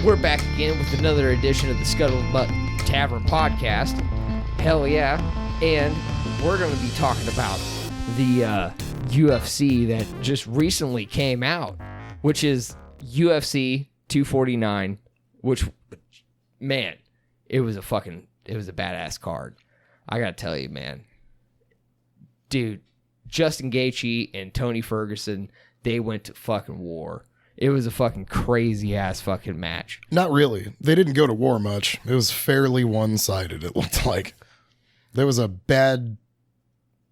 We're back again with another edition of the Scuttlebutt Tavern podcast. Hell yeah. And we're going to be talking about the UFC that just recently came out, which is UFC 249, which, man, it was a badass card. I got to tell you, man. Dude, Justin Gaethje and Tony Ferguson, they went to fucking war. It was a fucking crazy-ass fucking match. Not really. They didn't go to war much. It was fairly one-sided, it looked like. There was a bad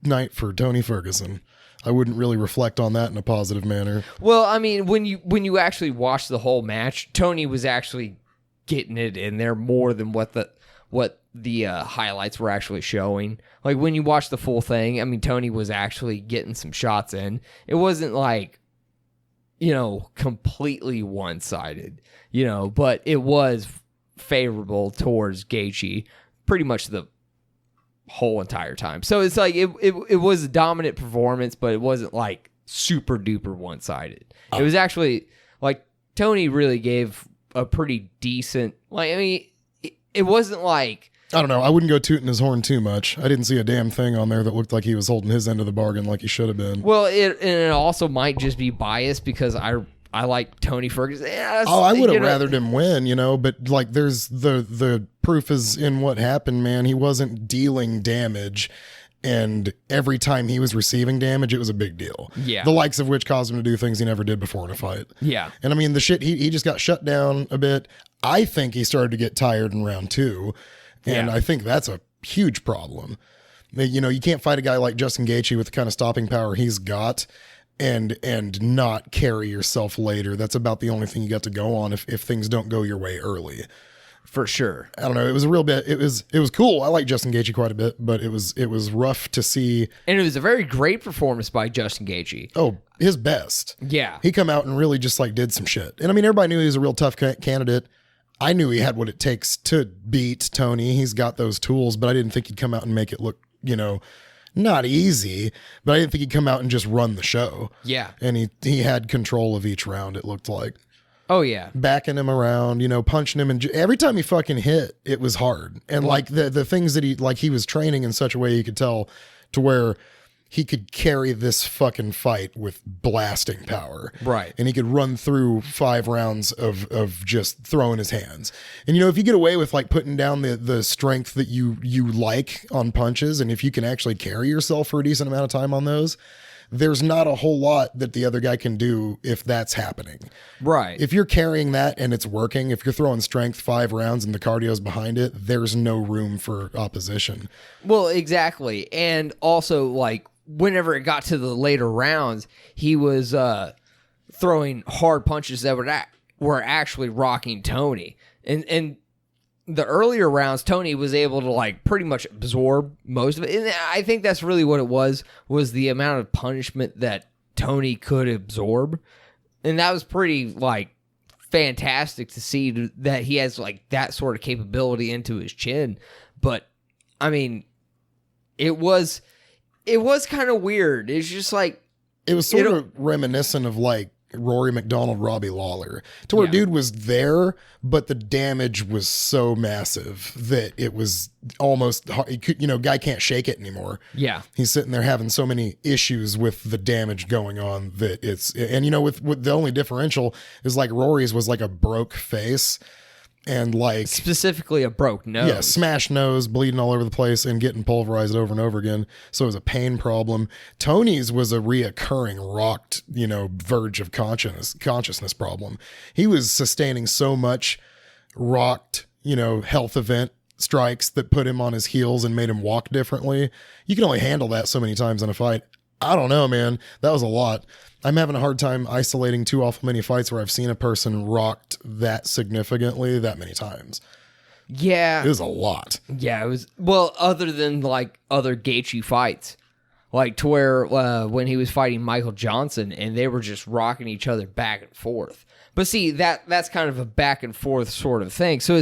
night for Tony Ferguson. I wouldn't really reflect on that in a positive manner. Well, I mean, when you actually watch the whole match, Tony was actually getting it in there more than what the highlights were actually showing. Like, when you watch the full thing, I mean, Tony was actually getting some shots in. It wasn't like, completely one-sided, but it was favorable towards Gaethje pretty much the whole entire time. So it's like, it was a dominant performance, but it wasn't like super duper one-sided. It was actually like Tony really gave a pretty decent, it wasn't like, I don't know. I wouldn't go tooting his horn too much. I didn't see a damn thing on there that looked like he was holding his end of the bargain like he should have been. Well, it also might just be biased because I like Tony Ferguson. Yeah, I would have rathered him win, but like there's the proof is in what happened, man. He wasn't dealing damage, and every time he was receiving damage, it was a big deal. Yeah. The likes of which caused him to do things he never did before in a fight. Yeah. And I mean, the shit, he just got shut down a bit. I think he started to get tired in round 2. And I think that's a huge problem. You can't fight a guy like Justin Gaethje with the kind of stopping power he's got and not carry yourself later. That's about the only thing you got to go on if things don't go your way early. For sure. I don't know. It was a real bit. It was cool. I like Justin Gaethje quite a bit, but it was rough to see. And it was a very great performance by Justin Gaethje. Oh, his best. Yeah. He come out and really just like did some shit. And I mean, everybody knew he was a real tough candidate. I knew he had what it takes to beat Tony. He's got those tools, but I didn't think he'd come out and make it look, not easy, but I didn't think he'd come out and just run the show. Yeah. And he had control of each round, it looked like. Oh, yeah. Backing him around, punching him. And every time he fucking hit, it was hard. And like the things that he was training in such a way you could tell to where he could carry this fucking fight with blasting power. Right. And he could run through 5 rounds of just throwing his hands. And, if you get away with like putting down the strength that you like on punches, and if you can actually carry yourself for a decent amount of time on those, there's not a whole lot that the other guy can do if that's happening. Right. If you're carrying that and it's working, if you're throwing strength 5 rounds and the cardio's behind it, there's no room for opposition. Well, exactly. And also, like, whenever it got to the later rounds, he was throwing hard punches that were actually rocking Tony. And the earlier rounds, Tony was able to like pretty much absorb most of it. And I think that's really what it was the amount of punishment that Tony could absorb. And that was pretty like fantastic to see that he has like that sort of capability into his chin. But I mean, it was kind of weird. It's just like, it was sort of reminiscent of like Rory McDonald, Robbie Lawler, to where dude was there, but the damage was so massive that it was almost hard. Guy can't shake it anymore. Yeah. He's sitting there having so many issues with the damage going on that with the only differential is like Rory's was like a broke face. And like specifically a broke nose. Yeah, smashed nose, bleeding all over the place and getting pulverized over and over again. So it was a pain problem. Tony's was a reoccurring rocked, verge of consciousness problem. He was sustaining so much rocked, health event strikes that put him on his heels and made him walk differently. You can only handle that so many times in a fight. I don't know, man. That was a lot. I'm having a hard time isolating too awful many fights where I've seen a person rocked that significantly that many times. Yeah. It was a lot. Yeah, it was. Well, other than like other Gaethje fights, like to where when he was fighting Michael Johnson and they were just rocking each other back and forth. But see, that's kind of a back and forth sort of thing. So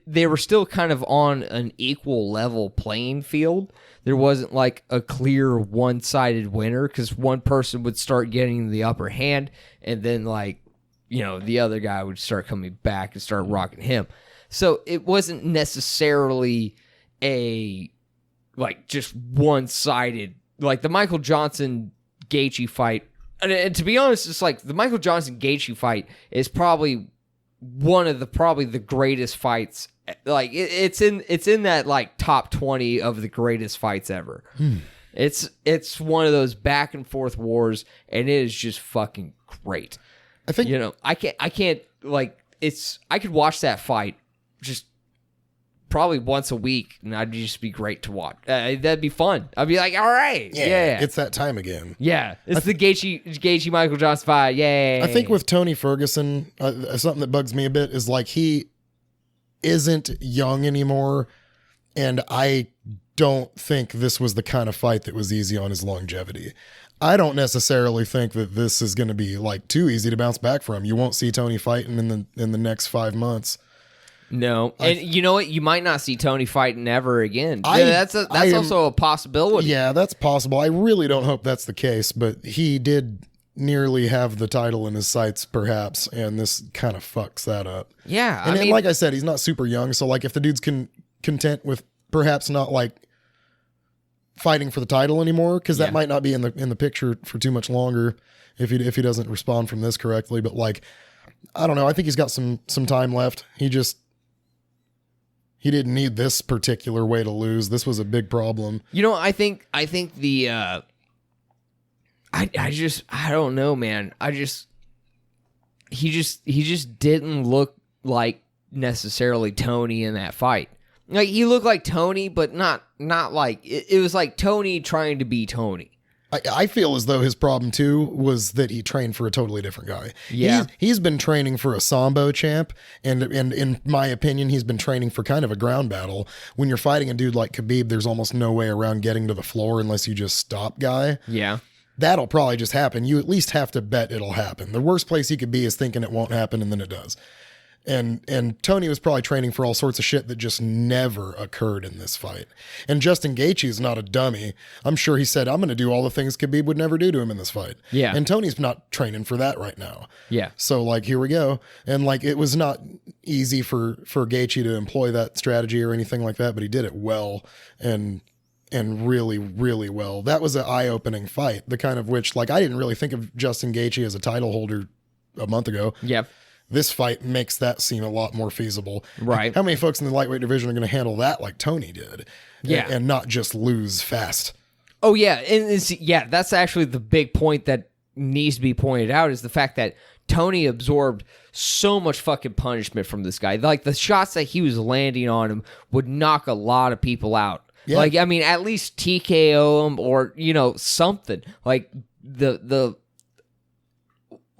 they were still kind of on an equal level playing field. There wasn't like a clear one-sided winner because one person would start getting the upper hand and then like, the other guy would start coming back and start rocking him. So it wasn't necessarily just one-sided, like the Michael Johnson Gaethje fight. And to be honest, it's like the Michael Johnson Gaethje fight is probably one of the greatest fights. Like it's in that like top 20 of the greatest fights ever. It's one of those back and forth wars, and it is just fucking great. I think I can't I could watch that fight just probably once a week, and I'd just be great to watch. That'd be fun. I'd be like, all right, yeah. It's that time again. Yeah, it's the Gaethje Michael Johnson fight. Yay! I think with Tony Ferguson, something that bugs me a bit is like he isn't young anymore, and I don't think this was the kind of fight that was easy on his longevity. I don't necessarily think that this is going to be like too easy to bounce back from. You won't see Tony fighting in the next 5 months. No, and you know what? You might not see Tony fighting ever again. That's also a possibility. Yeah, that's possible. I really don't hope that's the case, but he did nearly have the title in his sights, perhaps, and this kind of fucks that up. Yeah, and like I said, he's not super young, so like if the dude's content with perhaps not like fighting for the title anymore, because that might not be in the picture for too much longer if he doesn't respond from this correctly. But like, I don't know. I think he's got some time left. He didn't need this particular way to lose. This was a big problem. I think the I don't know, man. He just didn't look like necessarily Tony in that fight. Like he looked like Tony, but not like it was like Tony trying to be Tony. I feel as though his problem too was that he trained for a totally different guy. Yeah, he's been training for a Sambo champ, and in my opinion, he's been training for kind of a ground battle. When you're fighting a dude like Khabib, there's almost no way around getting to the floor unless you just stop guy. Yeah, that'll probably just happen. You at least have to bet it'll happen. The worst place he could be is thinking it won't happen, and then it does. And Tony was probably training for all sorts of shit that just never occurred in this fight. And Justin Gaethje is not a dummy. I'm sure he said, I'm going to do all the things Khabib would never do to him in this fight. Yeah. And Tony's not training for that right now. Yeah. So like, here we go. And like, it was not easy for Gaethje to employ that strategy or anything like that, but he did it well and really, really well. That was an eye-opening fight, the kind of which, like, I didn't really think of Justin Gaethje as a title holder a month ago. Yeah. This fight makes that seem a lot more feasible. Right. How many folks in the lightweight division are going to handle that like Tony did? Yeah. And not just lose fast. Oh, yeah. And that's actually the big point that needs to be pointed out is the fact that Tony absorbed so much fucking punishment from this guy. Like, the shots that he was landing on him would knock a lot of people out. Yeah. Like, I mean, at least TKO him or, something. Like, the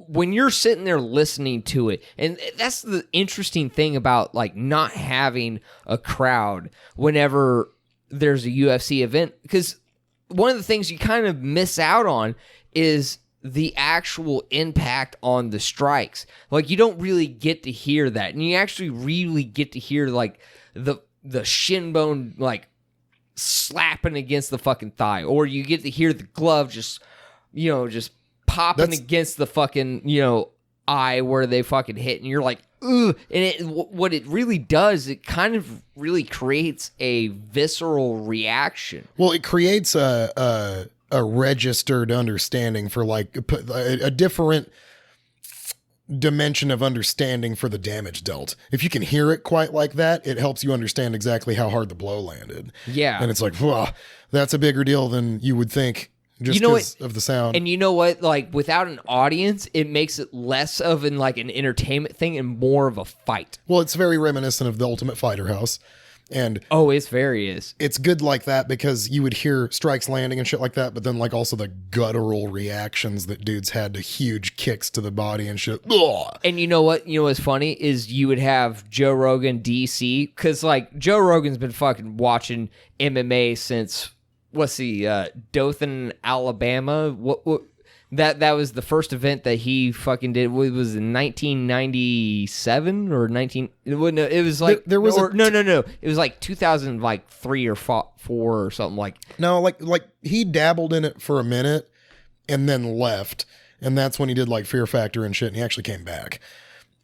when you're sitting there listening to it, and that's the interesting thing about like not having a crowd whenever there's a UFC event, because one of the things you kind of miss out on is the actual impact on the strikes. Like you don't really get to hear that, and you actually really get to hear like the shin bone like slapping against the fucking thigh, or you get to hear the glove just popping against the fucking, eye where they fucking hit, and you're like, ugh. And what it really does, it kind of really creates a visceral reaction. Well, it creates a registered understanding for like a different dimension of understanding for the damage dealt. If you can hear it quite like that, it helps you understand exactly how hard the blow landed. Yeah. And it's like, whoa, that's a bigger deal than you would think. Just because of the sound. And you know what? Like, without an audience, it makes it less of an entertainment thing and more of a fight. Well, it's very reminiscent of the Ultimate Fighter House. And it's good like that because you would hear strikes landing and shit like that, but then like also the guttural reactions that dudes had to huge kicks to the body and shit. Ugh. And you know what? What's funny is you would have Joe Rogan DC, because like Joe Rogan's been fucking watching MMA since Dothan, Alabama. What that was the first event that he fucking did. It was in 1997 or 19. It was like there was no. It was like 2003 or 4 or something like. No, like he dabbled in it for a minute and then left. And that's when he did like Fear Factor and shit, and he actually came back.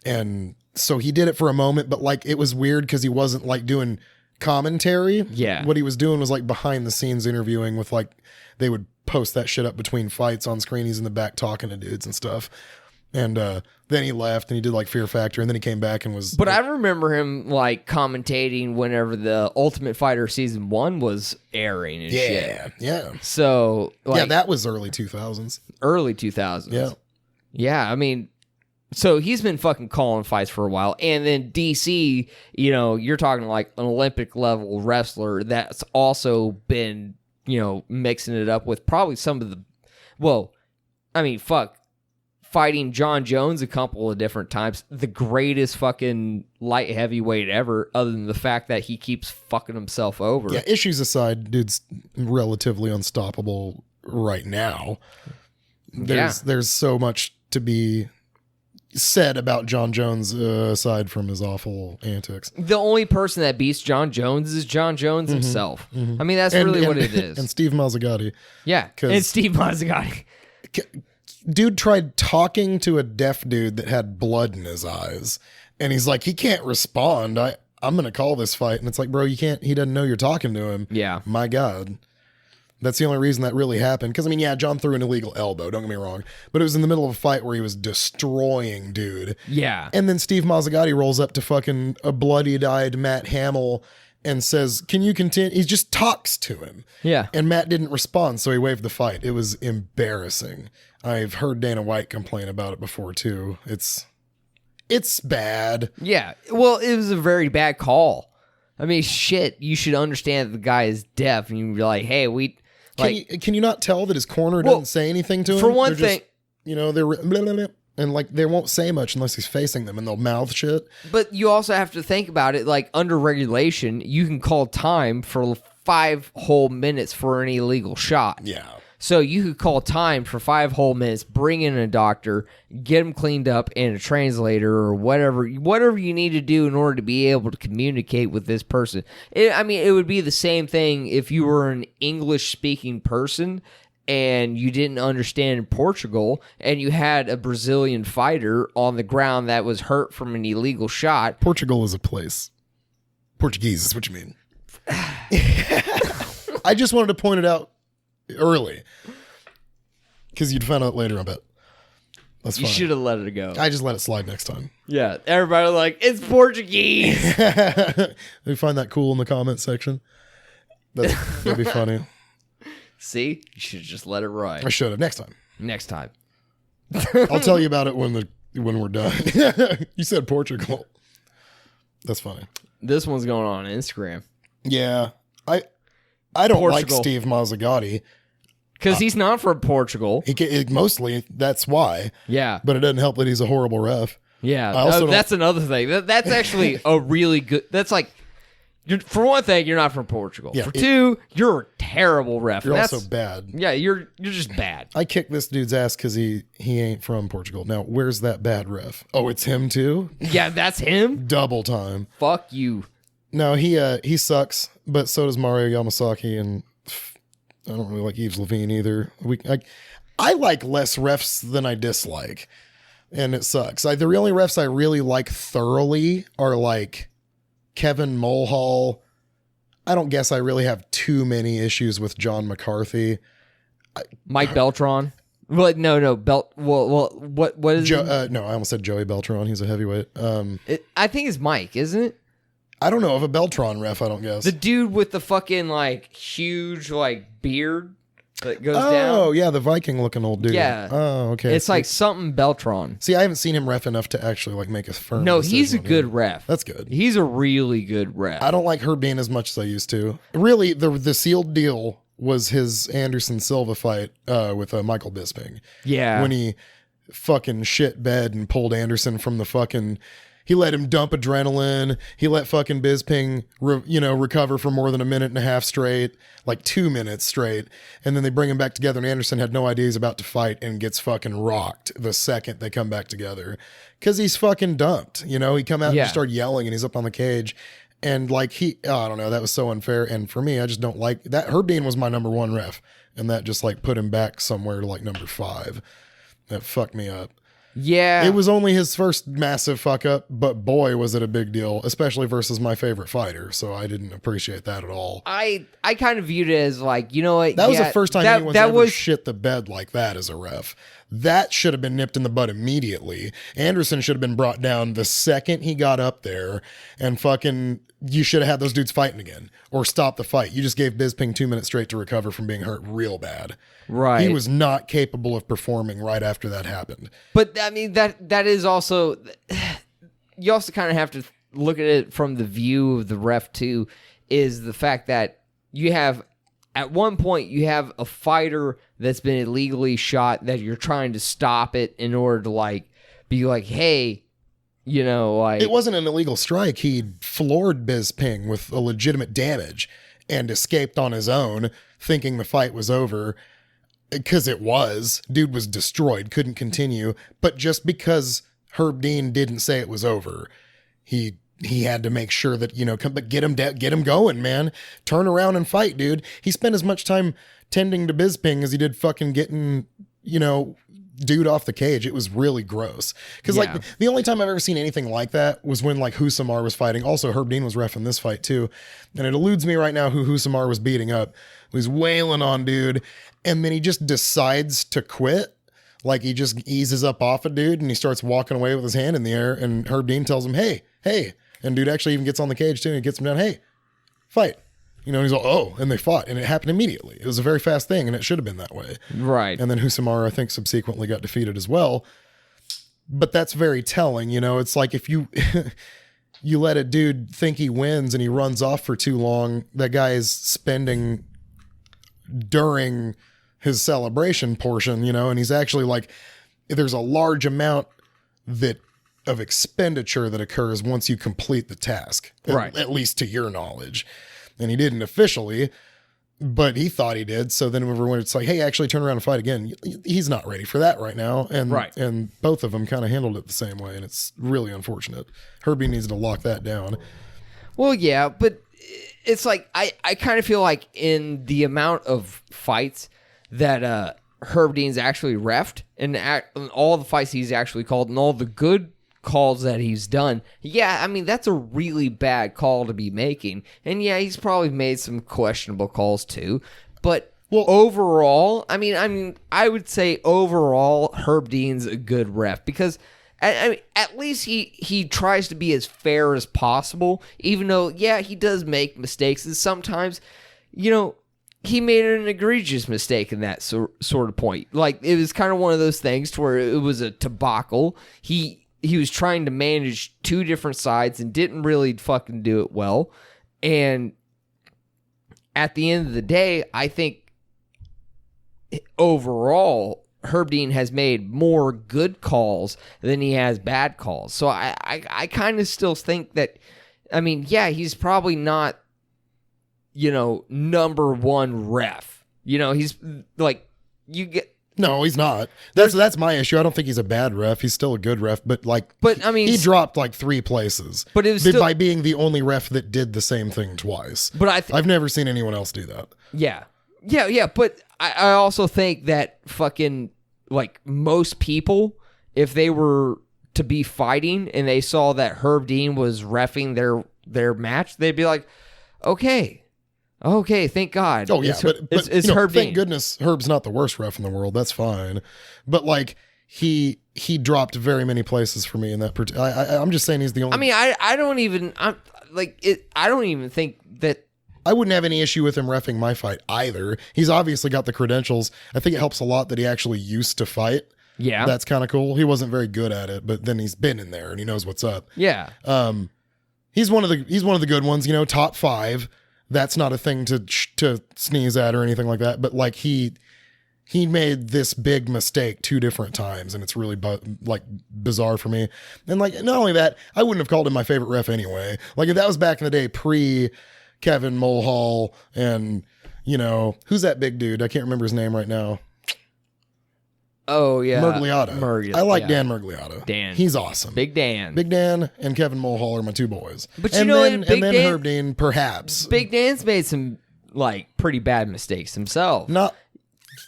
And so he did it for a moment, but like it was weird because he wasn't like doing commentary. Yeah. What he was doing was like behind the scenes interviewing with like, they would post that shit up between fights on screen. He's in the back talking to dudes and stuff. And then he left and he did like Fear Factor, and then he came back and was. But I remember him like commentating whenever the Ultimate Fighter season 1 was airing and shit. Yeah. So like, yeah, that was early 2000s. Early 2000s. Yeah. Yeah, I mean, so he's been fucking calling fights for a while. And then DC, you know, you're talking like an Olympic level wrestler that's also been, you know, mixing it up with probably some of the, well, I mean, fuck, fighting John Jones a couple of different times. The greatest fucking light heavyweight ever, other than the fact that he keeps fucking himself over. Yeah, issues aside, dude's relatively unstoppable right now. There's so much to be said about John Jones aside from his awful antics. The only person that beats John Jones is John Jones himself. I mean, that's really what it is. And Steve Mazzagatti. Yeah, and Steve Mazzagatti. Dude tried talking to a deaf dude that had blood in his eyes, and he's like, he can't respond. I'm going to call this fight. And it's like, bro, you can't, he doesn't know you're talking to him. Yeah. My God. That's the only reason that really happened. Because, I mean, yeah, John threw an illegal elbow, don't get me wrong. But it was in the middle of a fight where he was destroying dude. Yeah. And then Steve Mazzagatti rolls up to fucking a bloody-eyed Matt Hamill and says, can you continue? He just talks to him. Yeah. And Matt didn't respond, so he waved the fight. It was embarrassing. I've heard Dana White complain about it before, too. It's bad. Yeah. Well, it was a very bad call. I mean, shit, you should understand that the guy is deaf, and you'd be like, hey, Can you not tell that his corner doesn't say anything to him? For one thing, you know, they're blah, blah, blah, and like they won't say much unless he's facing them, and they'll mouth shit. But you also have to think about it. Like under regulation, you can call time for 5 whole minutes for an illegal shot. Yeah. So you could call time for 5 whole minutes, bring in a doctor, get him cleaned up, and a translator or whatever you need to do in order to be able to communicate with this person. It would be the same thing if you were an English-speaking person and you didn't understand Portugal and you had a Brazilian fighter on the ground that was hurt from an illegal shot. Portugal is a place. Portuguese is what you mean. I just wanted to point it out early because you'd find out later. I bet that's fine. You should have let it go. I just let it slide next time. Yeah, everybody was like, it's Portuguese. They find that cool in the comment section. That'd be funny. See, you should have just let it ride. I should have next time. I'll tell you about it when we're done. You said Portugal. That's funny. This one's going on Instagram. Yeah, I don't like Portugal. Steve Mazzagatti. Because he's not from Portugal. Mostly, that's why. Yeah. But it doesn't help that he's a horrible ref. Yeah. I also that's another thing. That's actually a really good... That's like... For one thing, you're not from Portugal. Yeah, For two, you're a terrible ref. You're also bad. Yeah, you're just bad. I kicked this dude's ass because he ain't from Portugal. Now, where's that bad ref? Oh, it's him too? Yeah, that's him? Double time. Fuck you. No, he sucks, but so does Mario Yamasaki, and I don't really like Yves Levine either. I like less refs than I dislike, and it sucks. The only refs I really like thoroughly are like Kevin Mulhall. I don't guess I really have too many issues with John McCarthy. Mike Beltran. Well, no, what is it? No, I almost said Joey Beltran. He's a heavyweight. I think it's Mike, isn't it? I don't know of a Beltran ref, I don't guess. The dude with the fucking like huge like beard that goes down. Oh, yeah, the Viking looking old dude. Yeah. Oh, okay. It's like something Beltran. See, I haven't seen him ref enough to actually like make a firm No, decision he's a on good him. ref. That's good. He's a really good ref. I don't like Herbine as much as I used to. Really, the sealed deal was his Anderson Silva fight with Michael Bisping. Yeah. When he fucking shit bed and pulled Anderson from the fucking... He let him dump adrenaline. He let fucking Bisping, recover for more than a minute and a half straight, like 2 minutes straight. And then they bring him back together, and Anderson had no idea he's about to fight and gets fucking rocked the second they come back together. Because he's fucking dumped. He come out and just start yelling, and he's up on the cage. And like I don't know, that was so unfair. And for me, I just don't like that. Herbine was my number 1 ref. And that just like put him back somewhere to like number 5. that fucked me up. Yeah. It was only his first massive fuck up, but boy, was it a big deal, especially versus my favorite fighter. So I didn't appreciate that at all. I kind of viewed it as like, you know what? That was the first time anyone's ever was shit the bed like that as a ref. That should have been nipped in the bud immediately. Anderson should have been brought down the second he got up there, and fucking, you should have had those dudes fighting again or stop the fight. You just gave Bisping 2 minutes straight to recover from being hurt real bad. Right. He was not capable of performing right after that happened. But I mean, that is also, you also kind of have to look at it from the view of the ref too, is the fact that you have, at one point, you have a fighter that's been illegally shot that you're trying to stop it in order to like be like, hey, you know, like, it wasn't an illegal strike. He floored Bisping with a legitimate damage and escaped on his own, thinking the fight was over. Because it was. Dude was destroyed, couldn't continue. But just because Herb Dean didn't say it was over, he had to make sure that, you know, but get him going, man. Turn around and fight, dude. He spent as much time tending to Bisping as he did fucking getting, you know, dude off the cage. It was really gross. Because like the only time I've ever seen anything like that was when like Husamar was fighting. Also, Herb Dean was reffing this fight too. And it eludes me right now who Husamar was beating up. He was wailing on dude. And then he just decides to quit. Like he just eases up off a dude and he starts walking away with his hand in the air. And Herb Dean tells him, hey. And dude actually even gets on the cage too. And he gets him down. Hey, fight. You know, and he's like, oh, and they fought. And it happened immediately. It was a very fast thing and it should have been that way. right. And then Husamara, I think, subsequently got defeated as well. But that's very telling. You know, it's like if you you let a dude think he wins and he runs off for too long, that guy is spending during his celebration portion, you know, and he's actually like, there's a large amount of expenditure that occurs once you complete the task, right? At least to your knowledge. And he didn't officially, but he thought he did. So then when it's like, hey, actually turn around and fight again, he's not ready for that right now. And and both of them kind of handled it the same way, and it's really unfortunate. Herbie needs to lock that down. Well, yeah, but it's like I kind of feel like in the amount of fights that Herb Dean's actually reffed and all the fights he's actually called and all the good calls that he's done, yeah, I mean, that's a really bad call to be making. And yeah, he's probably made some questionable calls too. But overall, I mean, I would say overall, Herb Dean's a good ref because I mean, at least he tries to be as fair as possible, even though, yeah, he does make mistakes. And sometimes, you know, he made an egregious mistake in that sort of point. Like, it was kind of one of those things to where it was a debacle. He was trying to manage two different sides and didn't really fucking do it well. And at the end of the day, I think overall, Herb Dean has made more good calls than he has bad calls. So I kind of still think that, I mean, yeah, he's probably not, you know, number one ref. You know, he's like, you get... No, he's not. That's my issue. I don't think he's a bad ref. He's still a good ref, but I mean, he dropped like 3 places. But it was still, by being the only ref that did the same thing twice. But I've never seen anyone else do that. Yeah. But I also think that fucking like most people, if they were to be fighting and they saw that Herb Dean was reffing their match, they'd be like, okay, thank God. Oh, yeah. It's Herb Dean. Thank goodness Herb's not the worst ref in the world. That's fine. But, like, he dropped very many places for me in that particular... I'm just saying he's the only... I mean, I don't even... I don't even think that... I wouldn't have any issue with him reffing my fight either. He's obviously got the credentials. I think it helps a lot that he actually used to fight. Yeah. That's kind of cool. He wasn't very good at it, but then he's been in there and he knows what's up. Yeah. He's one of the good ones, you know, top 5. That's not a thing to sneeze at or anything like that. But like he made this big mistake 2 different times, and it's really bizarre for me. And like not only that, I wouldn't have called him my favorite ref anyway. Like if that was back in the day, pre Kevin Mulhall, and you know who's that big dude? I can't remember his name right now. Oh, yeah. Murgliato. I like Dan Murgliato. Dan. He's awesome. Big Dan. Big Dan and Kevin Mulhall are my 2 boys. But you know, and then Herb Dean, perhaps. Big Dan's made some, like, pretty bad mistakes himself. Not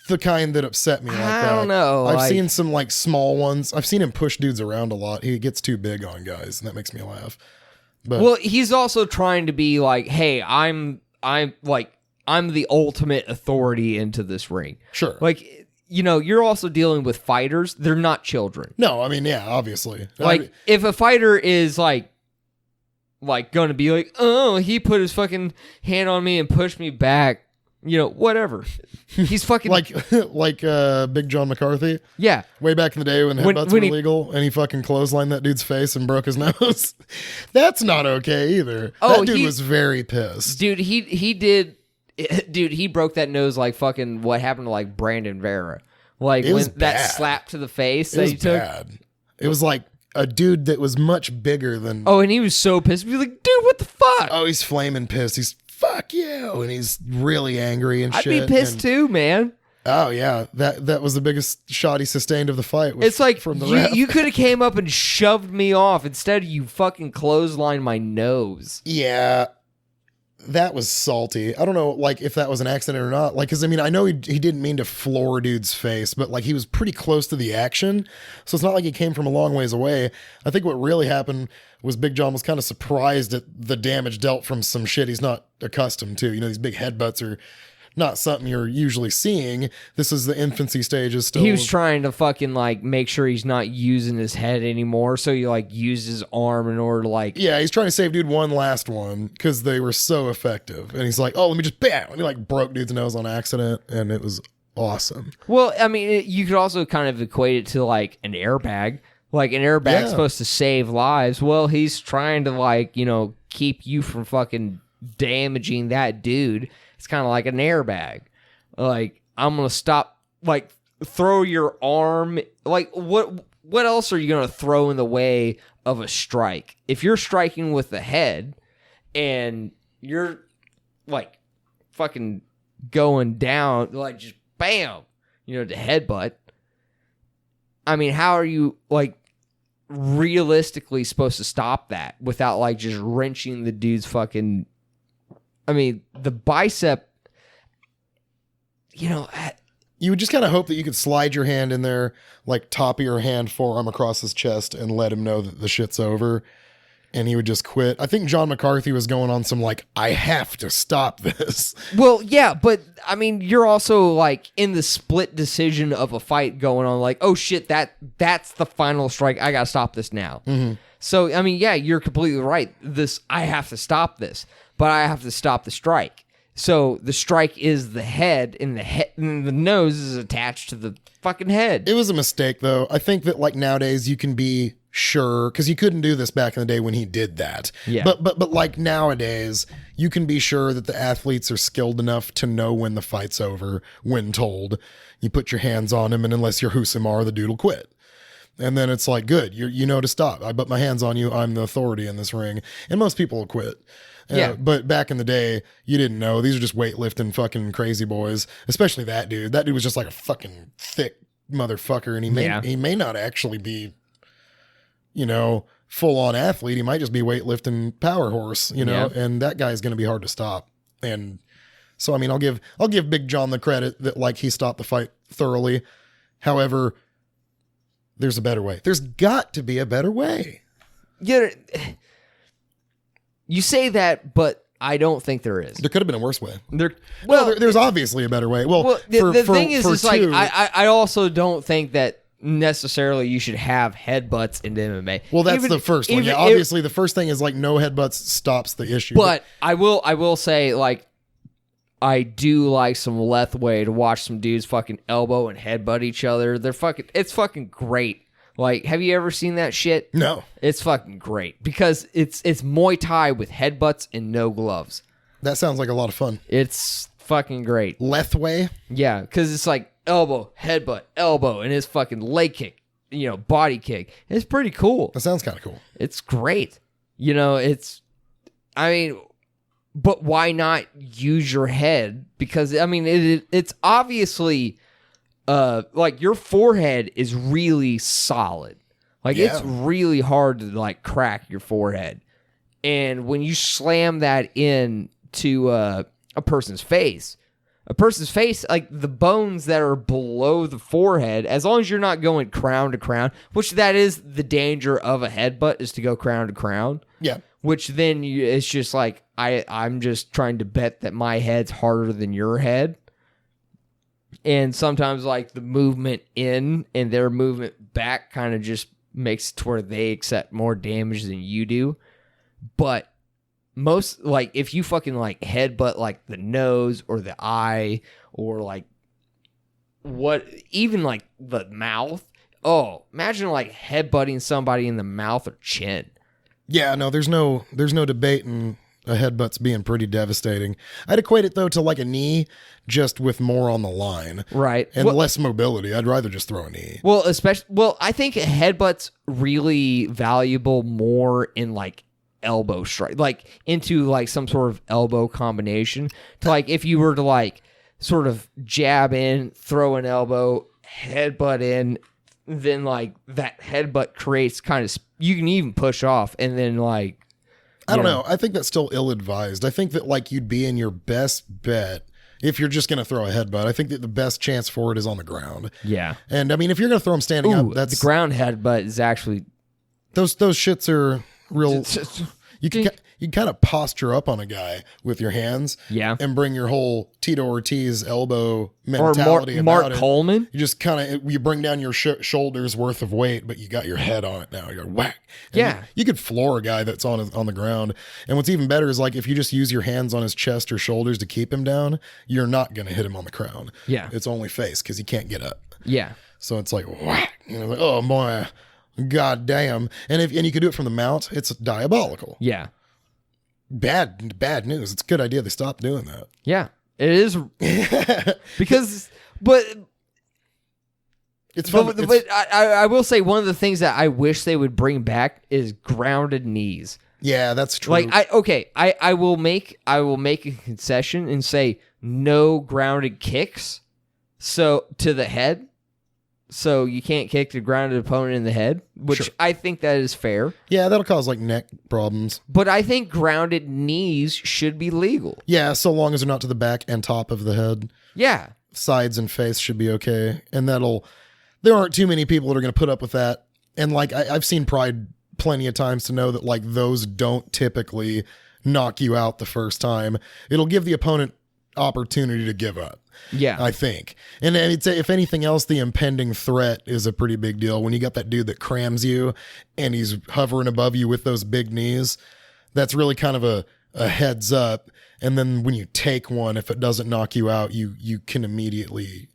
the kind that upset me like that. I don't know. I've seen some like small ones. I've seen him push dudes around a lot. He gets too big on guys, and that makes me laugh. But well, he's also trying to be like, hey, I'm the ultimate authority into this ring. sure. Like, you know, you're also dealing with fighters. They're not children. No, I mean, yeah, obviously. Like, if a fighter is like going to be like, oh, he put his fucking hand on me and pushed me back, you know, whatever. He's fucking like Big John McCarthy. Yeah. Way back in the day when headbutts were illegal, and he fucking clotheslined that dude's face and broke his nose. That's not okay either. Oh, that dude was very pissed. Dude, he did. Dude, he broke that nose like fucking what happened to like Brandon Vera. Like It was when that bad. slap to the face It that was he took. bad. It was like a dude that was much bigger than. Oh, and he was so pissed. He was like, dude, what the fuck? Oh, he's flaming pissed. He's fuck you, and he's really angry and I'd shit. be pissed and, too, man. Oh yeah, that was the biggest shot he sustained of the fight. It's like from the ref. you could have came up and shoved me off. Instead, you fucking clotheslined my nose. Yeah, that was salty. I don't know, like if that was an accident or not. Like, because I mean, I know he didn't mean to floor dude's face, but like he was pretty close to the action, so it's not like he came from a long ways away. I think what really happened was Big John was kind of surprised at the damage dealt from some shit he's not accustomed to. You know, these big headbutts are not something you're usually seeing. This is the infancy stages still. He was trying to fucking like make sure he's not using his head anymore, so he like used his arm in order to like. Yeah, he's trying to save dude one last one because they were so effective. And he's like, oh, let me just bam. And he like broke dude's nose on accident, and it was awesome. Well, I mean, you could also kind of equate it to like an airbag. Like an airbag's supposed to save lives. Well, he's trying to like, you know, keep you from fucking damaging that dude. It's kind of like an airbag. Like, I'm going to stop, like, throw your arm. Like, what else are you going to throw in the way of a strike? If you're striking with the head and you're, like, fucking going down, like, just bam, you know, to headbutt. I mean, how are you, like, realistically supposed to stop that without, like, just wrenching the dude's fucking... I mean, the bicep, you know... You would just kind of hope that you could slide your hand in there, like top of your hand, forearm across his chest, and let him know that the shit's over, and he would just quit. I think John McCarthy was going on some, like, I have to stop this. Well, yeah, but, I mean, you're also, like, in the split decision of a fight going on, like, oh, shit, that's the final strike. I gotta stop this now. Mm-hmm. So, I mean, yeah, you're completely right. I have to stop this, but I have to stop the strike. So the strike is the head, and the nose is attached to the fucking head. It was a mistake, though. I think that, like, nowadays you can be sure, because you couldn't do this back in the day when he did that. Yeah. But like nowadays, you can be sure that the athletes are skilled enough to know when the fight's over, when told. You put your hands on him, and unless you're Husamar, the dude will quit. And then it's like, good, you know to stop. I put my hands on you. I'm the authority in this ring. And most people will quit. Yeah. But back in the day, you didn't know. These are just weightlifting fucking crazy boys. Especially that dude. That dude was just like a fucking thick motherfucker. And he may not actually be, you know, full on athlete. He might just be weightlifting power horse, you know. Yeah. And that guy's going to be hard to stop. And so, I mean, I'll give Big John the credit that, like, he stopped the fight thoroughly. However, there's a better way. There's got to be a better way. Yeah, you say that, but I don't think there is. There could have been a worse way. Well, There's obviously a better way. Well, the thing is like, two, I also don't think that necessarily you should have headbutts in MMA. Well, that's the first one. Yeah, obviously the first thing is like no headbutts stops the issue. But I will say, like, I do like some Lethway to watch some dudes fucking elbow and headbutt each other. It's fucking great. Like, have you ever seen that shit? No. It's fucking great because it's Muay Thai with headbutts and no gloves. That sounds like a lot of fun. It's fucking great. Lethway? Yeah, because it's like elbow, headbutt, elbow, and his fucking leg kick, you know, body kick. It's pretty cool. That sounds kind of cool. It's great. You know, but why not use your head? Because, I mean, it's obviously... like your forehead is really solid. Like it's really hard to like crack your forehead. And when you slam that in to a person's face, A person's face, like the bones that are below the forehead, as long as you're not going crown to crown, which that is the danger of a headbutt, is to go crown to crown. Yeah. Which then it's just like, I'm just trying to bet that my head's harder than your head. And sometimes like the movement in and their movement back kind of just makes it to where they accept more damage than you do. But most, like, if you fucking like headbutt like the nose or the eye or like even like the mouth. Oh, imagine like headbutting somebody in the mouth or chin. Yeah, no, there's no debating a headbutt's being pretty devastating. I'd equate it though to like a knee, just with more on the line, right, and less mobility. I'd rather just throw a knee. Well, I think a headbutt's really valuable more in like elbow strike, like into like some sort of elbow combination. To like if you were to like sort of jab in, throw an elbow, headbutt in, then like that headbutt creates kind of, you can even push off, and then like, I don't know. I think that's still ill-advised. I think that like you'd be in your best bet if you're just going to throw a headbutt. I think that the best chance for it is on the ground. Yeah. And I mean, if you're going to throw them standing up, that's the ground headbutt is actually, those shits are real. You kind of posture up on a guy with your hands, yeah, and bring your whole Tito Ortiz elbow mentality. Or Mark Coleman. You just kind of, you bring down your shoulders worth of weight, but you got your head on it now. You're whack. And yeah, you could floor a guy that's on the ground. And what's even better is like if you just use your hands on his chest or shoulders to keep him down, you're not going to hit him on the crown. Yeah, it's only face because he can't get up. Yeah, so it's like whack. Like, oh boy, god damn. And you could do it from the mount. It's diabolical. Yeah. Bad news. It's a good idea they stopped doing that. Yeah, it is. Because, but it's fun. But I will say one of the things that I wish they would bring back is grounded knees. Yeah, that's true. Like I will make a concession and say no grounded kicks. So to the head. So you can't kick the grounded opponent in the head, which sure. I think that is fair. Yeah, that'll cause like neck problems. But I think grounded knees should be legal. Yeah, so long as they're not to the back and top of the head. Yeah. Sides and face should be okay. And there aren't too many people that are going to put up with that. And like I've seen Pride plenty of times to know that like those don't typically knock you out the first time. It'll give the opponent opportunity to give up. Yeah, I think. And it's, if anything else, the impending threat is a pretty big deal. When you got that dude that crams you and he's hovering above you with those big knees, that's really kind of a heads up. And then when you take one, if it doesn't knock you out, you can immediately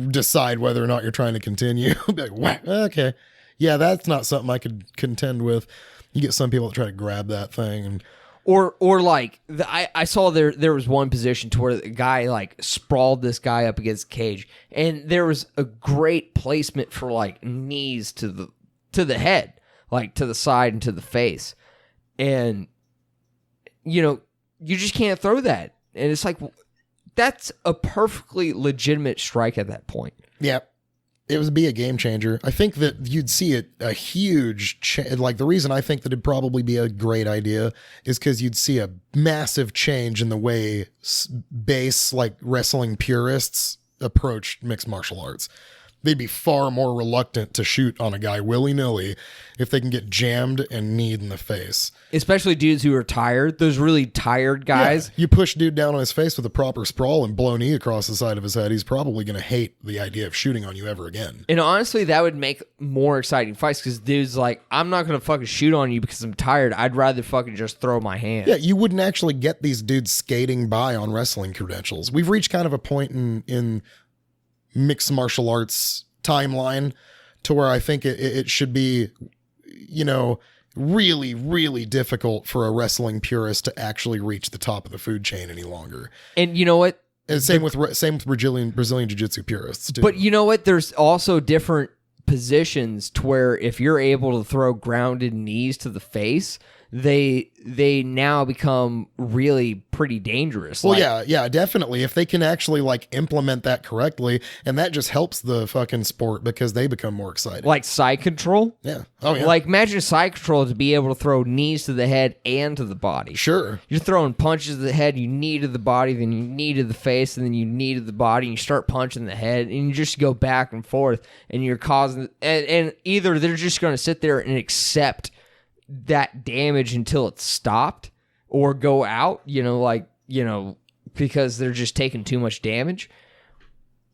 decide whether or not you're trying to continue. Be like, whack, okay. Yeah, that's not something I could contend with. You get some people that try to grab that thing and... Or like I saw there was one position to where the guy like sprawled this guy up against the cage, and there was a great placement for like knees to the head, like to the side and to the face, and you just can't throw that, and it's like that's a perfectly legitimate strike at that point. Yeah. It would be a game changer. I think that you'd see a huge like the reason I think that it'd probably be a great idea is because you'd see a massive change in the way base like wrestling purists approach mixed martial arts. They'd be far more reluctant to shoot on a guy willy-nilly if they can get jammed and kneed in the face. Especially dudes who are tired. Those really tired guys. Yeah, you push dude down on his face with a proper sprawl and blow knee across the side of his head, he's probably going to hate the idea of shooting on you ever again. And honestly, that would make more exciting fights because dude's like, I'm not going to fucking shoot on you because I'm tired. I'd rather fucking just throw my hand. Yeah, you wouldn't actually get these dudes skating by on wrestling credentials. We've reached kind of a point in mixed martial arts timeline to where I think it should be, really, really difficult for a wrestling purist to actually reach the top of the food chain any longer. And you know what? And same with Brazilian Jiu-Jitsu purists too. But you know what? There's also different positions to where if you're able to throw grounded knees to the face, they now become really pretty dangerous. Well, yeah, definitely. If they can actually like implement that correctly, and that just helps the fucking sport because they become more exciting. Like side control. Yeah. Oh yeah. Like imagine side control to be able to throw knees to the head and to the body. Sure. You're throwing punches to the head, you knee to the body, then you knee to the face, and then you knee to the body, and you start punching the head, and you just go back and forth, and you're causing, and either they're just going to sit there and accept that damage until it's stopped, or go out, because they're just taking too much damage,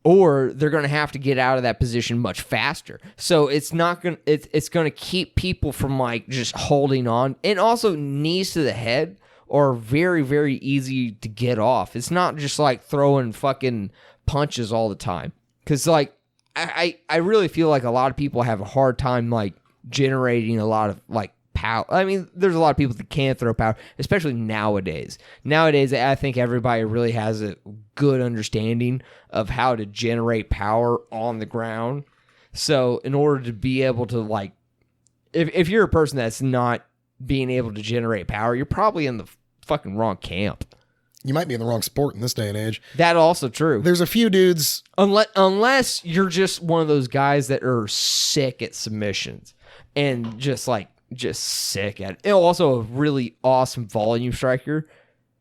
or they're going to have to get out of that position much faster. So it's not going it's going to keep people from like just holding on. And also knees to the head are very, very easy to get off. It's not just like throwing fucking punches all the time. Cause like I really feel like a lot of people have a hard time like generating a lot of like power. I mean, there's a lot of people that can't throw power, especially nowadays. Nowadays, I think everybody really has a good understanding of how to generate power on the ground. So in order to be able to like, if you're a person that's not being able to generate power, you're probably in the fucking wrong camp. You might be in the wrong sport in this day and age. That also true. There's a few dudes. Unless you're just one of those guys that are sick at submissions and just sick at it. And also a really awesome volume striker.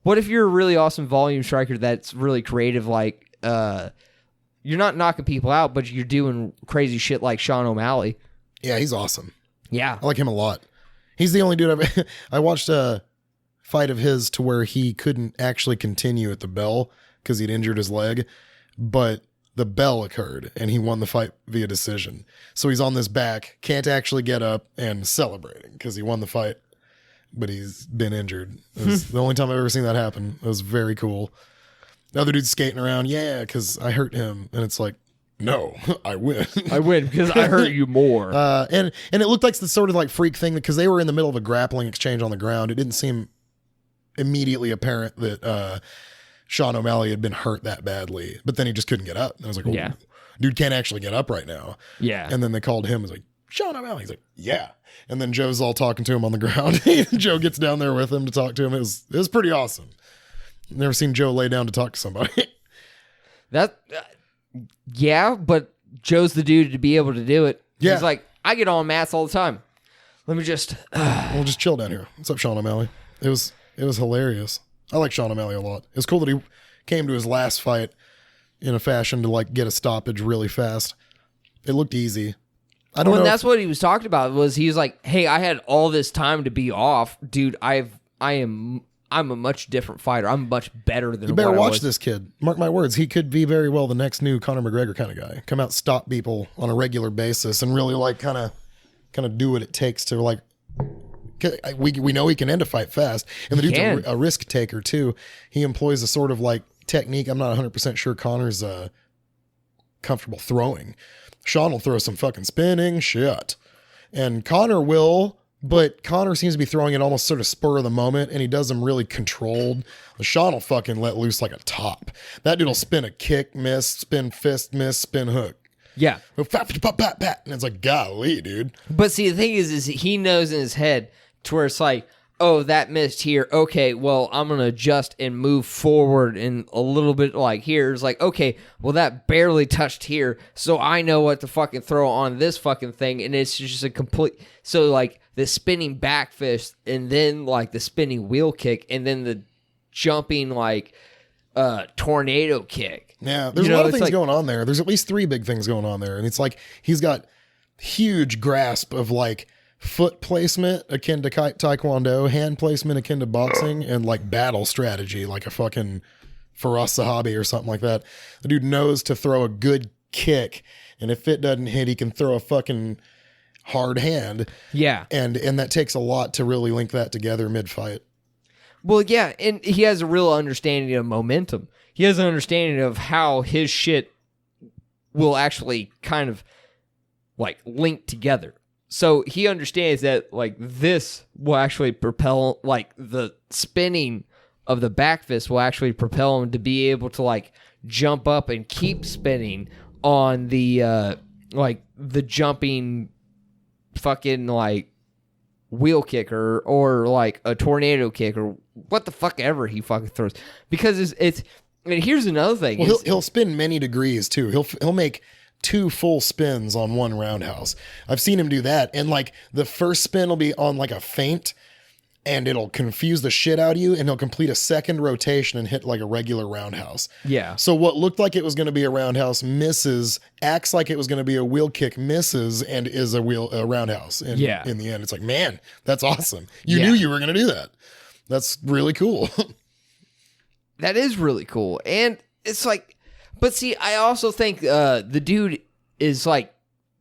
What if you're a really awesome volume striker that's really creative, like you're not knocking people out, but you're doing crazy shit like Sean O'Malley? Yeah, he's awesome. Yeah. I like him a lot. He's the only dude I watched a fight of his to where he couldn't actually continue at the bell because he'd injured his leg, but the bell occurred and he won the fight via decision. So he's on this back, can't actually get up, and celebrating because he won the fight, but he's been injured. It was the only time I've ever seen that happen. It was very cool. The other dude's skating around, yeah, because I hurt him. And it's like, no, I win. I win because I hurt you more. And it looked like the sort of like freak thing because they were in the middle of a grappling exchange on the ground. It didn't seem immediately apparent that Sean O'Malley had been hurt that badly, but then he just couldn't get up. And I was like, oh, yeah, dude can't actually get up right now. Yeah. And then they called him and was like, Sean O'Malley. He's like, yeah. And then Joe's all talking to him on the ground. Joe gets down there with him to talk to him. It was pretty awesome. Never seen Joe lay down to talk to somebody. Yeah, but Joe's the dude to be able to do it. Yeah. He's like, I get on mats all the time. Let me just... We'll just chill down here. What's up, Sean O'Malley? It was hilarious. I like Sean O'Malley a lot. It's cool that he came to his last fight in a fashion to like get a stoppage really fast. It looked easy. I don't know. That's what he was talking about. Was he was like, hey, I had all this time to be off, dude. I'm a much different fighter. I'm much better than. You better watch this kid. Mark my words. He could be very well the next new Conor McGregor kind of guy. Come out, stop people on a regular basis, and really like kind of do what it takes to like. We know he can end a fight fast, and the dude's a risk taker too. He employs a sort of like technique. I'm not 100% sure Conor's comfortable throwing. Sean will throw some fucking spinning shit, and Conor will. But Conor seems to be throwing it almost sort of spur of the moment, and he does them really controlled. Sean will fucking let loose like a top. That dude will spin a kick, miss, spin fist, miss, spin hook. Yeah. And it's like, golly, dude. But see, the thing is he knows in his head to where it's like, oh, that missed here. Okay, well, I'm going to adjust and move forward and a little bit like here. It's like, okay, well, that barely touched here, so I know what to fucking throw on this fucking thing, and it's just a complete... So, like, the spinning back fist, and then, like, the spinning wheel kick, and then the jumping, like, tornado kick. Yeah, there's a lot of things going on there. There's at least 3 big things going on there, and it's like he's got huge grasp of, like, foot placement akin to taekwondo, hand placement akin to boxing, and like battle strategy like a fucking Faraz Sahabi or something like that. The dude knows to throw a good kick, and if it doesn't hit, he can throw a fucking hard hand. Yeah. And that takes a lot to really link that together mid-fight. Well, yeah, and he has a real understanding of momentum. He has an understanding of how his shit will actually kind of like link together. So he understands that like this will actually propel, like the spinning of the back fist will actually propel him to be able to like jump up and keep spinning on the like the jumping fucking like wheel kick or like a tornado kick or what the fuck ever he fucking throws. Because it's and here's another thing. Well, he'll spin many degrees too. He'll make 2 full spins on one roundhouse. I've seen him do that. And like the first spin will be on like a feint and it'll confuse the shit out of you, and he'll complete a second rotation and hit like a regular roundhouse. Yeah. So what looked like it was going to be a roundhouse misses, acts like it was going to be a wheel kick, misses, and is a roundhouse. And in the end, it's like, man, that's awesome. You knew you were going to do that. That's really cool. That is really cool. And it's like, but see, I also think the dude is like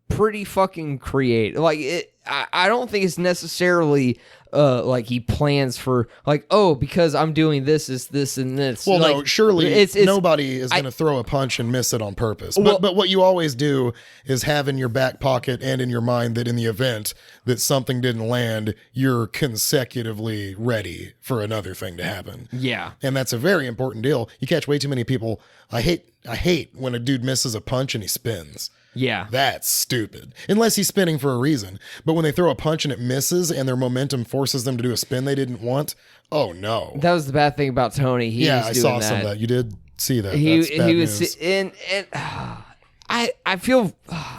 pretty fucking creative. Like I don't think it's necessarily like he plans for like, oh, because I'm doing this is this and this. Well, like, no, surely nobody is going to throw a punch and miss it on purpose. But what you always do is have in your back pocket and in your mind that in the event that something didn't land, you're consecutively ready for another thing to happen. Yeah. And that's a very important deal. You catch way too many people. I hate when a dude misses a punch and he spins. Yeah. That's stupid. Unless he's spinning for a reason. But when they throw a punch and it misses and their momentum forces them to do a spin they didn't want, oh no. That was the bad thing about Tony. I saw some of that. You did see that. He was was and I feel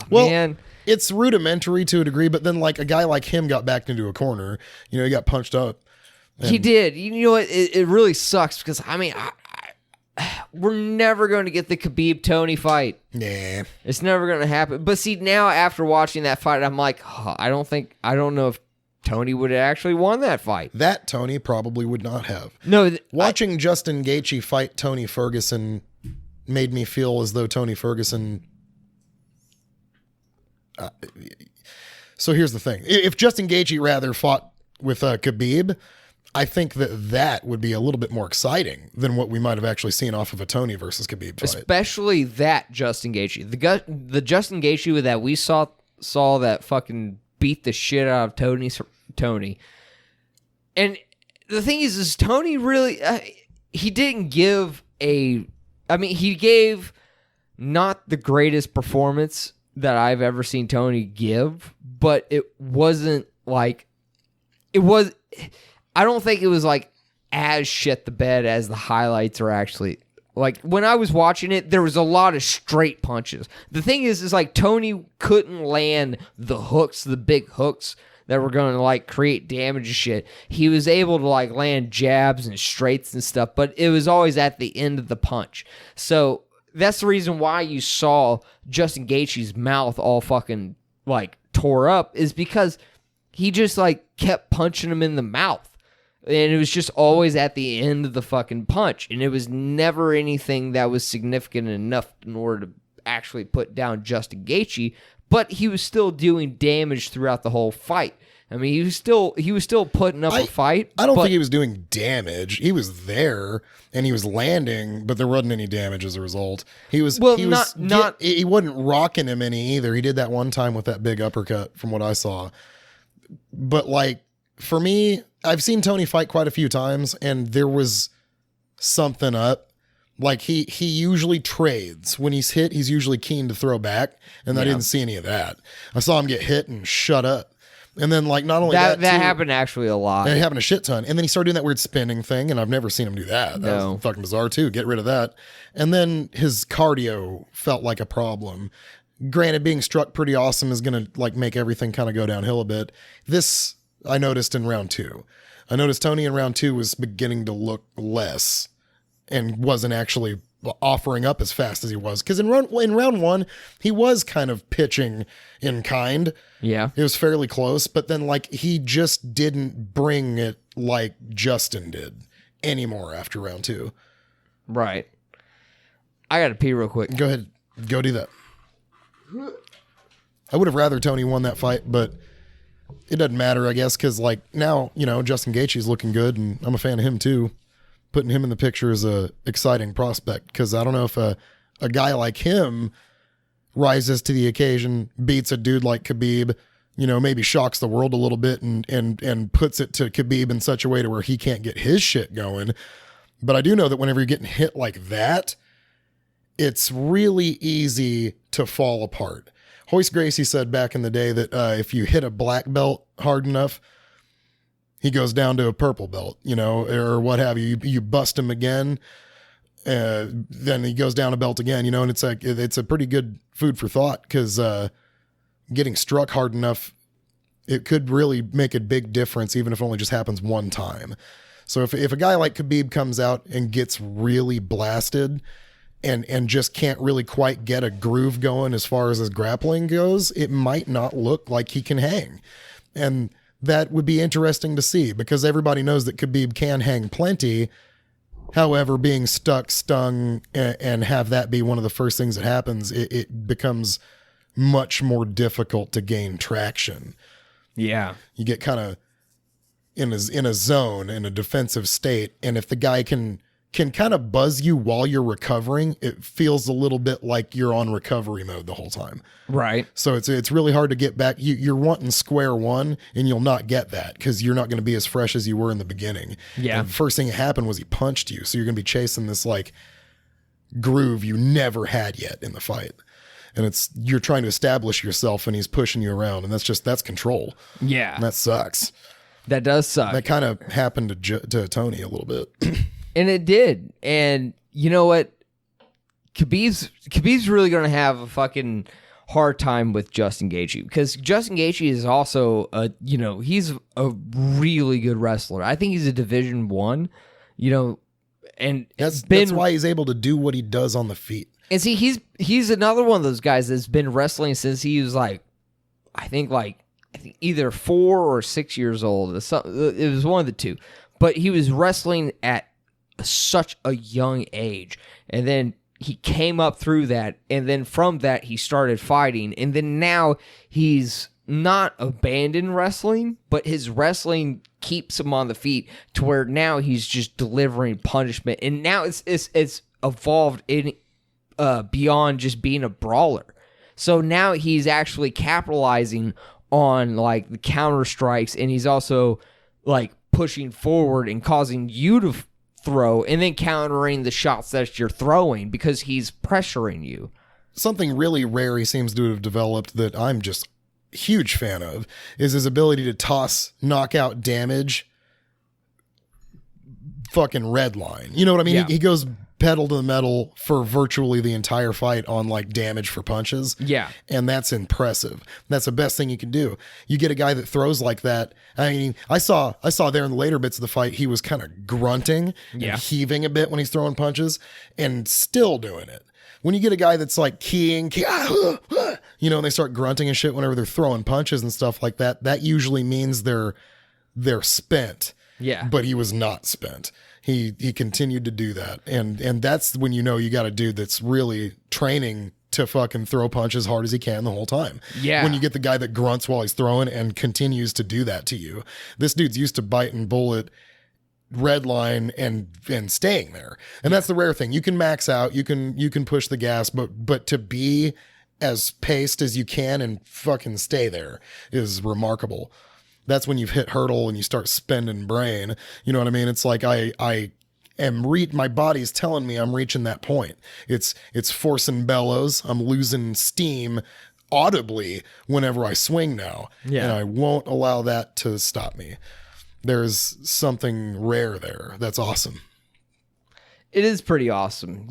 man. It's rudimentary to a degree, but then like a guy like him got backed into a corner. You know, he got punched up. He did. You know what? It really sucks because I mean we're never going to get the Khabib-Tony fight. Nah. It's never going to happen. But see, now after watching that fight, I'm like, I don't know if Tony would have actually won that fight. That Tony probably would not have. No. Watching Justin Gaethje fight Tony Ferguson made me feel as though Tony Ferguson... so here's the thing. If Justin Gaethje rather fought with Khabib... I think that would be a little bit more exciting than what we might have actually seen off of a Tony versus Khabib fight. Especially that Justin Gaethje. The Justin Gaethje that we saw that fucking beat the shit out of Tony. And the thing is Tony really... he didn't give he gave not the greatest performance that I've ever seen Tony give, but it wasn't like... It was... I don't think it was like as shit the bed as the highlights are actually. Like when I was watching it, there was a lot of straight punches. The thing is like Tony couldn't land the hooks, the big hooks that were going to like create damage and shit. He was able to like land jabs and straights and stuff, but it was always at the end of the punch. So that's the reason why you saw Justin Gaethje's mouth all fucking like tore up, is because he just like kept punching him in the mouth. And it was just always at the end of the fucking punch. And it was never anything that was significant enough in order to actually put down Justin Gaethje. But he was still doing damage throughout the whole fight. I mean, he was still putting up a fight. I don't think he was doing damage. He was there and he was landing, but there wasn't any damage as a result. He wasn't rocking him any either. He did that one time with that big uppercut from what I saw. But like, for me, I've seen Tony fight quite a few times, and there was something up. Like he usually trades. When he's hit, he's usually keen to throw back, and I didn't see any of that. I saw him get hit and shut up. And then like not only that happened actually a lot. It happened a shit ton. And then he started doing that weird spinning thing, and I've never seen him do that. That was fucking bizarre too. Get rid of that. And then his cardio felt like a problem. Granted, being struck pretty awesome is going to like make everything kind of go downhill a bit. This I noticed in round 2. I noticed Tony in round 2 was beginning to look less and wasn't actually offering up as fast as he was. Because in round 1, he was kind of pitching in kind. Yeah. It was fairly close, but then like he just didn't bring it like Justin did anymore after round 2. Right. I got to pee real quick. Go ahead. Go do that. I would have rather Tony won that fight, but it doesn't matter, I guess, because like now, you know, Justin Gaethje's looking good, and I'm a fan of him too. Putting him in the picture is a exciting prospect, because I don't know if a guy like him rises to the occasion, beats a dude like Khabib, you know, maybe shocks the world a little bit and puts it to Khabib in such a way to where he can't get his shit going. But I do know that whenever you're getting hit like that, it's really easy to fall apart. Hoist Gracie said back in the day that if you hit a black belt hard enough, he goes down to a purple belt, or what have you. You bust him again, then he goes down a belt again, and it's a pretty good food for thought, because getting struck hard enough, it could really make a big difference, even if it only just happens one time. So if a guy like Khabib comes out and gets really blasted and just can't really quite get a groove going as far as his grappling goes, it might not look like he can hang. And that would be interesting to see, because everybody knows that Khabib can hang plenty. However, being stuck, stung, and have that be one of the first things that happens, it becomes much more difficult to gain traction. Yeah. You get kind of in a zone, in a defensive state, and if the guy can kind of buzz you while you're recovering, it feels a little bit like you're on recovery mode the whole time. Right. So it's really hard to get back. You're wanting square one, and you'll not get that, because you're not going to be as fresh as you were in the beginning. Yeah. And the first thing that happened was he punched you, so you're going to be chasing this like groove you never had yet in the fight. And you're trying to establish yourself, and he's pushing you around, and that's control. Yeah. And that sucks. That does suck. That kind of happened to Tony a little bit. And it did. And you know what? Khabib's really going to have a fucking hard time with Justin Gaethje, because Justin Gaethje is also he's a really good wrestler. I think he's a Division I, and that's why he's able to do what he does on the feet. And see, he's another one of those guys that's been wrestling since he was I think either 4 or 6 years old. It was one of the two, but he was wrestling at such a young age, and then he came up through that, and then from that he started fighting, and then now he's not abandoned wrestling, but his wrestling keeps him on the feet to where now he's just delivering punishment, and now it's evolved in beyond just being a brawler. So now he's actually capitalizing on like the counter strikes, and he's also like pushing forward and causing you to throw, and then countering the shots that you're throwing because he's pressuring you. Something really rare he seems to have developed that I'm just a huge fan of is his ability to toss knockout damage fucking red line. You know what I mean? Yeah. He goes pedal to the metal for virtually the entire fight on like damage for punches. Yeah. And that's impressive. That's the best thing you can do. You get a guy that throws like that. I mean, I saw there in the later bits of the fight, he was kind of grunting and heaving a bit when he's throwing punches, and still doing it. When you get a guy that's like keying, and they start grunting and shit whenever they're throwing punches and stuff like that, that usually means they're spent. Yeah. But he was not spent. He continued to do that. And that's when you got a dude that's really training to fucking throw punch as hard as he can the whole time. Yeah. When you get the guy that grunts while he's throwing and continues to do that to you. This dude's used to bite and bullet, red line, and staying there. And that's the rare thing. You can max out, you can push the gas, but to be as paced as you can and fucking stay there is remarkable. That's when you've hit hurdle and you start spending brain. You know what I mean? It's like I am my body's telling me I'm reaching that point. It's forcing bellows. I'm losing steam audibly whenever I swing now. Yeah. And I won't allow that to stop me. There's something rare there. That's awesome. It is pretty awesome.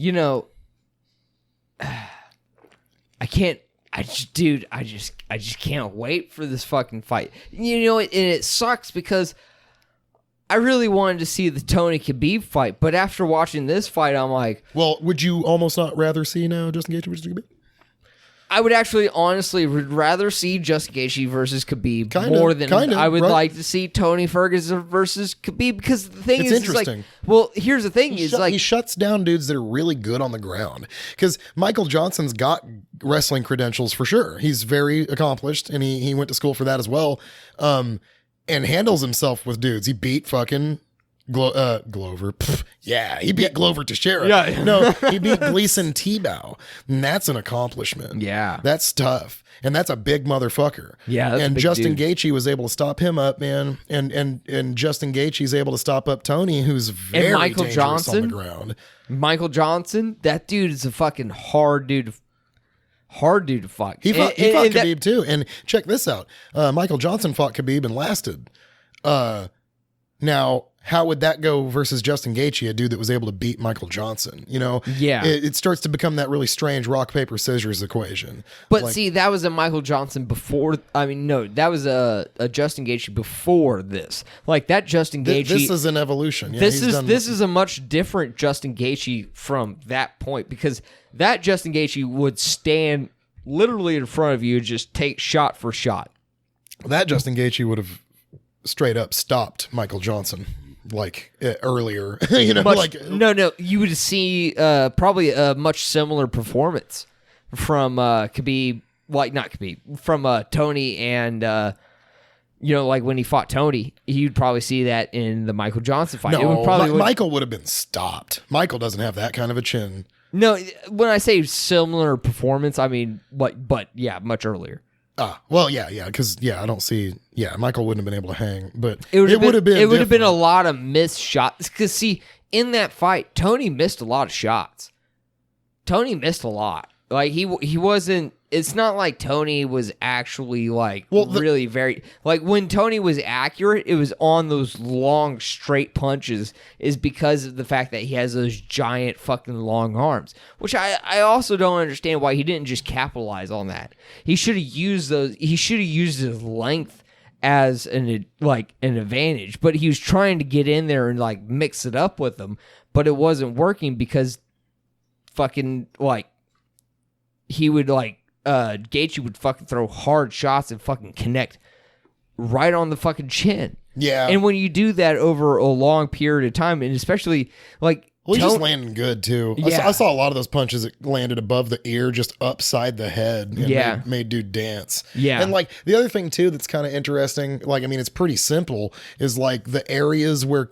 I just can't wait for this fucking fight. And it sucks because I really wanted to see the Tony Khabib fight, but after watching this fight, I'm like, well, would you almost not rather see now Justin Gaethje versus Khabib? I would actually honestly rather see Justin Gaethje versus Khabib more than I would like to see Tony Ferguson versus Khabib, because the thing it's is interesting. Here's the thing: he shuts down dudes that are really good on the ground. Because Michael Johnson's got wrestling credentials for sure. He's very accomplished, and he went to school for that as well, and handles himself with dudes. He beat fucking Glover. He beat Glover Teixeira. Yeah. No, he beat Gleason Tebow. And that's an accomplishment. Yeah. That's tough. And that's a big motherfucker. Yeah. That's and a big Justin dude. Gaethje was able to stop him up, man. And Justin Gaethje's able to stop up Tony, who's very Michael dangerous Johnson, on the ground. Michael Johnson, that dude is a fucking hard dude to fight. He fought Khabib too. And check this out. Michael Johnson fought Khabib and lasted. Now, how would that go versus Justin Gaethje, a dude that was able to beat Michael Johnson? You know, Yeah. it starts to become that really strange rock, paper, scissors equation. But Like, see, that was a Michael Johnson before. I mean, no, that was a Justin Gaethje before this. Like that Justin Gaethje. this is an evolution. Yeah, this is a much different Justin Gaethje from that point, because that Justin Gaethje would stand literally in front of you and just take shot for shot. that Justin Gaethje would have straight up stopped Michael Johnson like earlier. You know, no, you would see probably a much similar performance from Khabib, like not Khabib, from Tony and like when he fought Tony, you'd probably see that in the Michael Johnson fight. no, It would probably Michael would have been stopped. Michael doesn't have that kind of a chin. No, when I say similar performance, I mean but yeah, much earlier. Well, yeah, because I don't see. Yeah, Michael wouldn't have been able to hang, but It would have been. It would have been a different. lot of missed shots. Because see, in that fight, Tony missed a lot of shots. Tony missed a lot. Like he wasn't. It's not like Tony was actually like really very like when Tony was accurate. It was on those long straight punches. Is because of the fact that he has those giant fucking long arms, which I also don't understand why he didn't just capitalize on that. He should have used those. He should have used his length as an advantage, but he was trying to get in there and like mix it up with them, but it wasn't working because fucking like he would like Gaethje would fucking throw hard shots and fucking connect right on the fucking chin. Yeah, and when you do that over a long period of time, and especially like he's just landing good too. Yeah. I saw a lot of those punches that landed above the ear, just upside the head, and made dude dance. Yeah, and like the other thing too that's kind of interesting, like I mean it's pretty simple, is like the areas where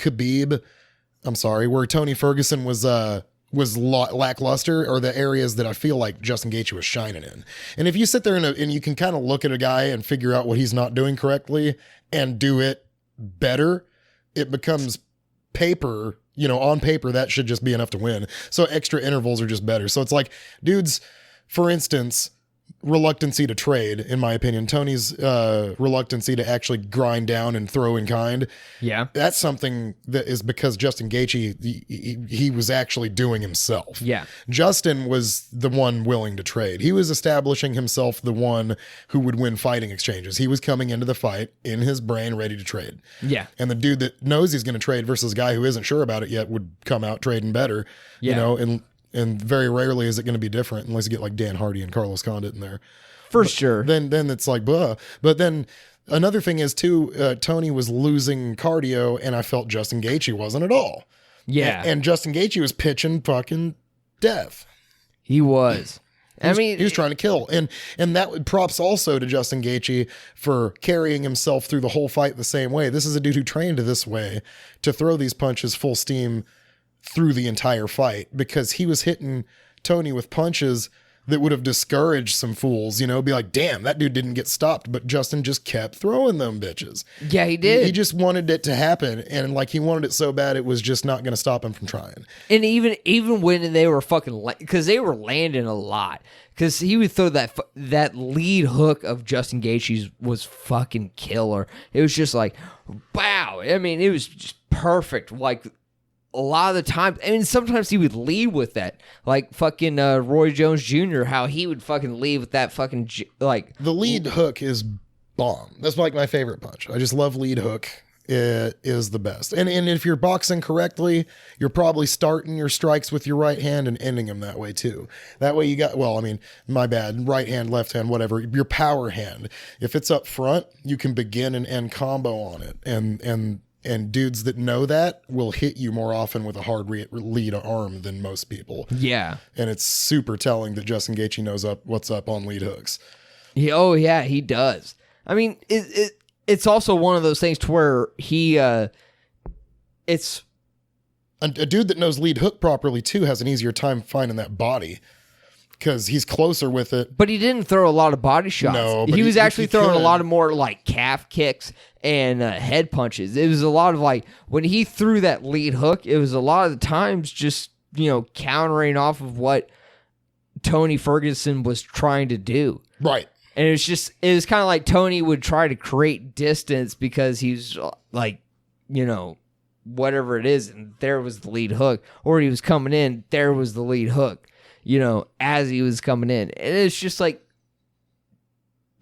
where Tony Ferguson was lackluster, or the areas that I feel like Justin Gaethje was shining in. And if you sit there and you can kind of look at a guy and figure out what he's not doing correctly and do it better, it becomes paper. You know, on paper, that should just be enough to win. So extra intervals are just better. So it's like, dudes, for instance, reluctancy to trade, in my opinion, Tony's reluctancy to actually grind down and throw in kind. Yeah. That's something that is because Justin Gaethje, he was actually doing himself. Yeah. Justin was the one willing to trade. He was establishing himself the one who would win fighting exchanges. He was coming into the fight in his brain ready to trade. Yeah. And the dude that knows he's going to trade versus a guy who isn't sure about it yet would come out trading better, you know, and very rarely is it going to be different unless you get like Dan Hardy and Carlos Condit in there. For sure. Then it's like, blah. But then another thing is too, Tony was losing cardio, and I felt Justin Gaethje wasn't at all. Yeah. And Justin Gaethje was pitching fucking death. He was. He was trying to kill. And that would props also to Justin Gaethje for carrying himself through the whole fight the same way. This is a dude who trained this way to throw these punches full steam through the entire fight, because he was hitting Tony with punches that would have discouraged some fools, you know, be like, damn, that dude didn't get stopped, but Justin just kept throwing them bitches. Yeah, he did. He just wanted it to happen, and like he wanted it so bad it was just not going to stop him from trying. And even when they were fucking, because they were landing a lot, because he would throw that lead hook of Justin Gaethje's was fucking killer. It was just like, wow. I mean, it was just perfect. Like, a lot of the time, I mean, sometimes he would lead with that, like fucking Roy Jones Jr., how he would fucking lead with that fucking, like... The lead hook is bomb. That's like my favorite punch. I just love lead hook. It is the best. And if you're boxing correctly, you're probably starting your strikes with your right hand and ending them that way too. That way you got, well, I mean, my bad, right hand, left hand, whatever, your power hand. If it's up front, you can begin and end combo on it. And dudes that know that will hit you more often with a hard lead arm than most people. Yeah. And it's super telling that Justin Gaethje knows what's up on lead hooks. Oh, yeah, he does. I mean, it's also one of those things to where it's... A dude that knows lead hook properly, too, has an easier time finding that body, because he's closer with it. But he didn't throw a lot of body shots. No, he was actually throwing a lot of more like calf kicks and head punches. It was a lot of like, when he threw that lead hook, it was a lot of the times just, you know, countering off of what Tony Ferguson was trying to do. Right. And it was kind of like Tony would try to create distance because he's like, whatever it is, and there was the lead hook. Or he was coming in, there was the lead hook, as he was coming in. And it's just like,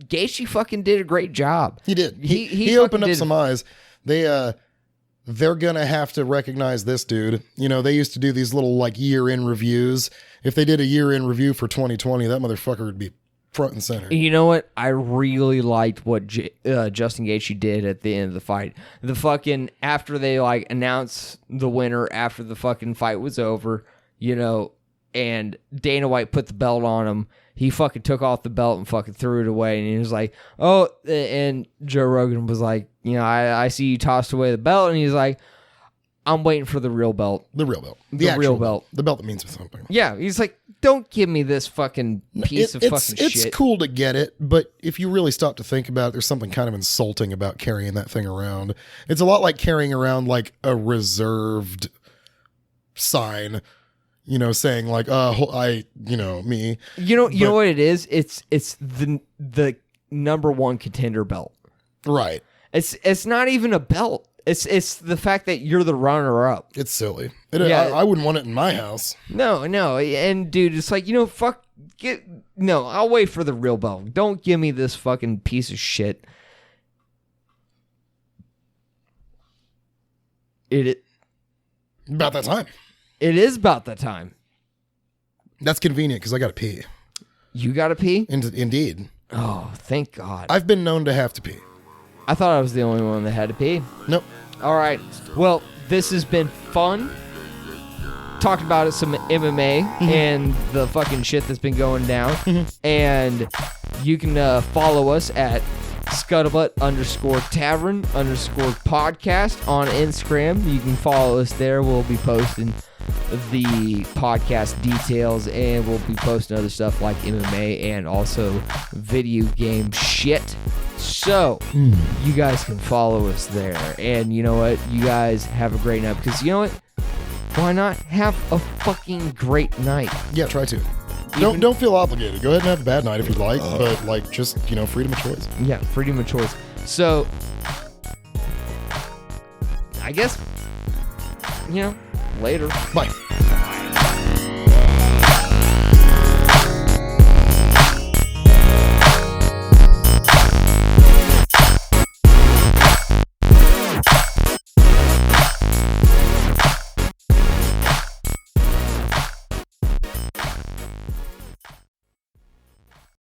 Gaethje fucking did a great job. He did. He opened up some eyes. They're gonna have to recognize this dude. They used to do these little like year-in reviews. If they did a year-in review for 2020, that motherfucker would be front and center. You know what? I really liked what Justin Gaethje did at the end of the fight. The fucking, after they like announced the winner after the fucking fight was over, and Dana White put the belt on him. He fucking took off the belt and fucking threw it away. And he was like, oh, and Joe Rogan was like, I see you tossed away the belt. And he's like, I'm waiting for the real belt. The real belt. The real belt. The belt that means something. Yeah. He's like, don't give me this fucking piece of fucking shit. It's cool to get it, but if you really stop to think about it, there's something kind of insulting about carrying that thing around. It's a lot like carrying around like a reserved sign. Saying like, me. You know what it is? It's the number one contender belt. Right. It's not even a belt. It's the fact that you're the runner up. It's silly. I wouldn't want it in my house. No. And dude, it's like, I'll wait for the real belt. Don't give me this fucking piece of shit. About that time. It is about that time. That's convenient because I got to pee. You got to pee? Indeed. Oh, thank God. I've been known to have to pee. I thought I was the only one that had to pee. Nope. All right. Well, this has been fun. Talked about some MMA and the fucking shit that's been going down. And you can follow us at Scuttlebutt_Tavern_podcast on Instagram. You can follow us there. We'll be posting the podcast details, and we'll be posting other stuff like MMA and also video game shit. So you guys can follow us there. And you know what? You guys have a great night, because you know what? Why not have a fucking great night? Yeah, try to. Don't feel obligated. Go ahead and have a bad night if you'd like, but like just, freedom of choice. Yeah, freedom of choice. So I guess, later. Bye.